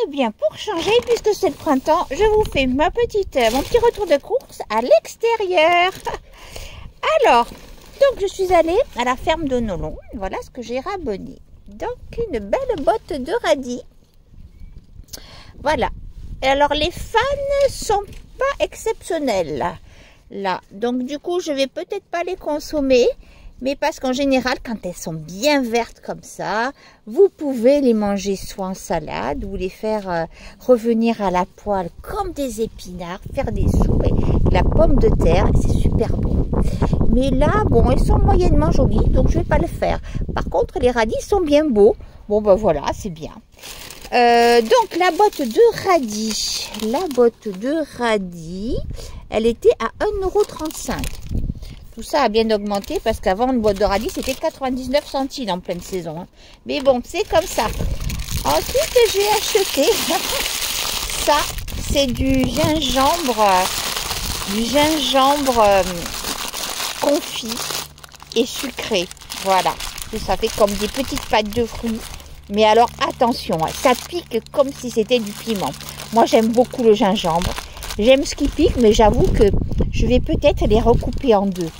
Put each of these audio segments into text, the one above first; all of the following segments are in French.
bien, pour changer, puisque c'est le printemps, je vous fais mon petit retour de course à l'extérieur. Alors, donc je suis allée à la ferme de Nolon. Voilà ce que j'ai rabonné. Donc, une belle botte de radis. Voilà. Et alors, les fans sont pas exceptionnels là. Donc, du coup, je vais peut-être pas les consommer. Mais parce qu'en général, quand elles sont bien vertes comme ça, vous pouvez les manger soit en salade ou les faire revenir à la poêle comme des épinards, faire des soupes. Et la pomme de terre, c'est super bon. Mais là, bon, elles sont moyennement jolies, donc je vais pas le faire. Par contre, les radis sont bien beaux. Bon, ben voilà, c'est bien. Donc, la botte de radis, elle était à 1,35 €. Tout ça a bien augmenté parce qu'avant, une boîte de radis, c'était 99 centimes en pleine saison. Hein. Mais bon, c'est comme ça. Ensuite, j'ai acheté ça. C'est du gingembre confit et sucré. Voilà. Et ça fait comme des petites pâtes de fruits. Mais alors, attention, ça pique comme si c'était du piment. Moi, j'aime beaucoup le gingembre. J'aime ce qui pique, mais j'avoue que je vais peut-être les recouper en deux.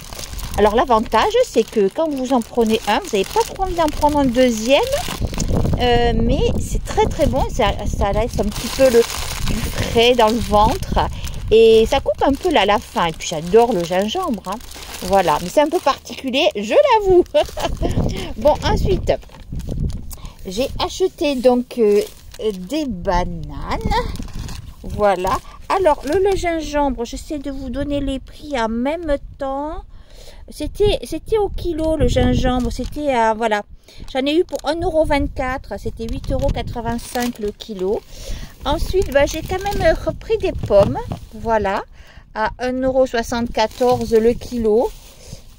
Alors l'avantage, c'est que quand vous en prenez un, vous n'avez pas trop envie d'en prendre un deuxième. Mais c'est très très bon. Ça laisse un petit peu du frais dans le ventre. Et ça coupe un peu là, à la fin. Et puis j'adore le gingembre. Hein. Voilà, mais c'est un peu particulier, je l'avoue. Bon, ensuite, j'ai acheté donc des bananes. Voilà. Alors, le gingembre, j'essaie de vous donner les prix en même temps. C'était au kilo, le gingembre. C'était, voilà. J'en ai eu pour 1,24 €. C'était 8,85 € le kilo. Ensuite, bah, j'ai quand même repris des pommes. Voilà. À 1,74 € le kilo.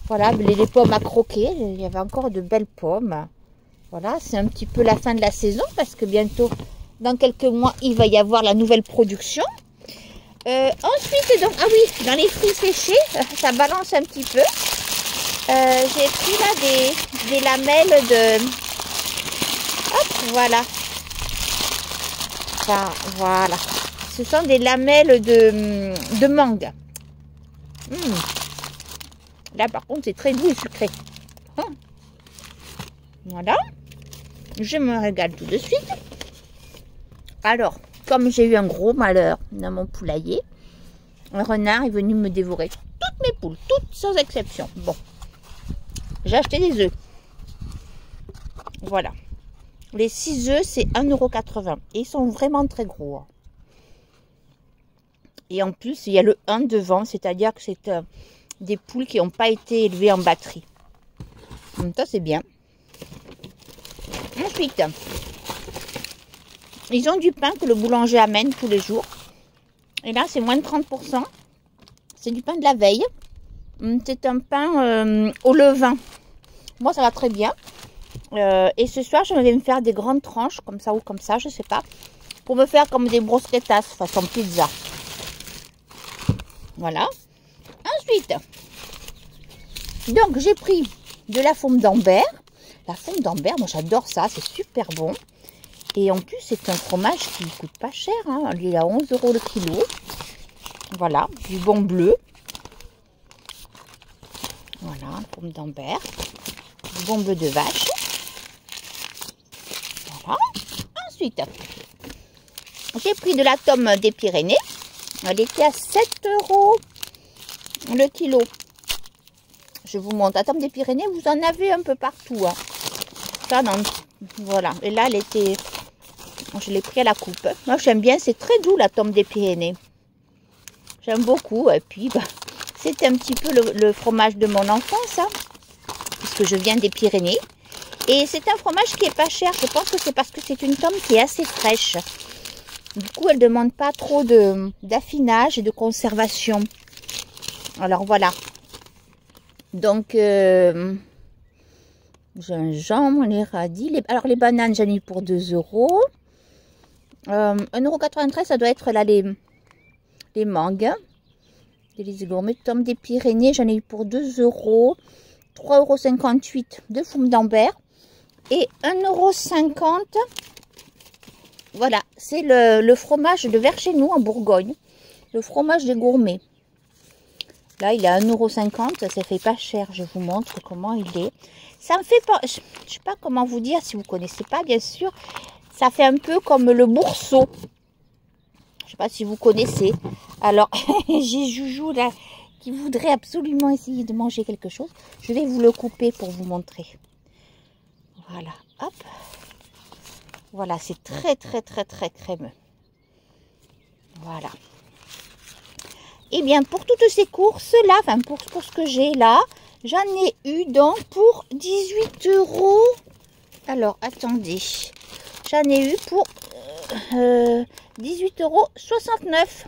Voilà, les pommes à croquer. Il y avait encore de belles pommes. Voilà, c'est un petit peu la fin de la saison parce que bientôt, dans quelques mois, il va y avoir la nouvelle production. Ensuite, donc, ah oui, dans les fruits séchés, ça balance un petit peu. J'ai pris là des lamelles de... Hop, voilà. Enfin, voilà. Ce sont des lamelles de mangue. Là, par contre, c'est très doux et sucré. Voilà. Je me régale tout de suite. Alors, comme j'ai eu un gros malheur dans mon poulailler, un renard est venu me dévorer toutes mes poules, toutes sans exception. Bon, j'ai acheté des œufs. Voilà. Les 6 œufs, c'est 1,80 €. Et ils sont vraiment très gros. Hein. Et en plus, il y a le 1 devant, c'est-à-dire que c'est des poules qui n'ont pas été élevées en batterie. Donc ça, c'est bien. Ensuite, ils ont du pain que le boulanger amène tous les jours. Et là, c'est moins de 30%. C'est du pain de la veille. C'est un pain au levain. Moi, ça va très bien. Et ce soir, je vais me faire des grandes tranches, comme ça ou comme ça, je ne sais pas. Pour me faire comme des bruschettas façon pizza. Voilà. Ensuite, donc, j'ai pris de la fourme d'Ambert. La fourme d'Ambert, moi, j'adore ça. C'est super bon. Et en plus, c'est un fromage qui ne coûte pas cher. Hein. Il est à 11 € le kilo. Voilà, du bon bleu. Voilà, pomme d'Ambert. Du bon bleu de vache. Voilà. Ensuite, j'ai pris de la tome des Pyrénées. Elle était à 7 € le kilo. Je vous montre. La tome des Pyrénées, vous en avez un peu partout. Hein. Ça, non. Voilà. Et là, elle était... Je l'ai pris à la coupe. Moi, j'aime bien. C'est très doux, la tome des Pyrénées. J'aime beaucoup. Et puis, bah, c'est un petit peu le fromage de mon enfance. Hein, puisque je viens des Pyrénées. Et c'est un fromage qui est pas cher. Je pense que c'est parce que c'est une tome qui est assez fraîche. Du coup, elle ne demande pas trop d'affinage et de conservation. Alors, voilà. Donc, gingembre, les radis. Alors, les bananes, j'en ai eu pour 2 €. 1,93 €, ça doit être là les mangues. Les gourmets, tome des Pyrénées, j'en ai eu pour 2 €. 3,58 € de fourme d'Ambert. Et 1,50 € Voilà, c'est le fromage de vers chez nous en Bourgogne. Le fromage des gourmets. Là, il est à 1,50 €. Ça fait pas cher. Je vous montre comment il est. Ça me fait pas... Je ne sais pas comment vous dire si vous ne connaissez pas, bien sûr. Ça fait un peu comme le bourseau. Je ne sais pas si vous connaissez. Alors, j'ai Joujou là qui voudrait absolument essayer de manger quelque chose. Je vais vous le couper pour vous montrer. Voilà, hop. Voilà, c'est très crémeux. Voilà. Et bien, pour toutes ces courses-là, enfin pour ce que j'ai là, j'en ai eu donc pour 18 €. Alors, attendez. J'en ai eu pour 18,69 €.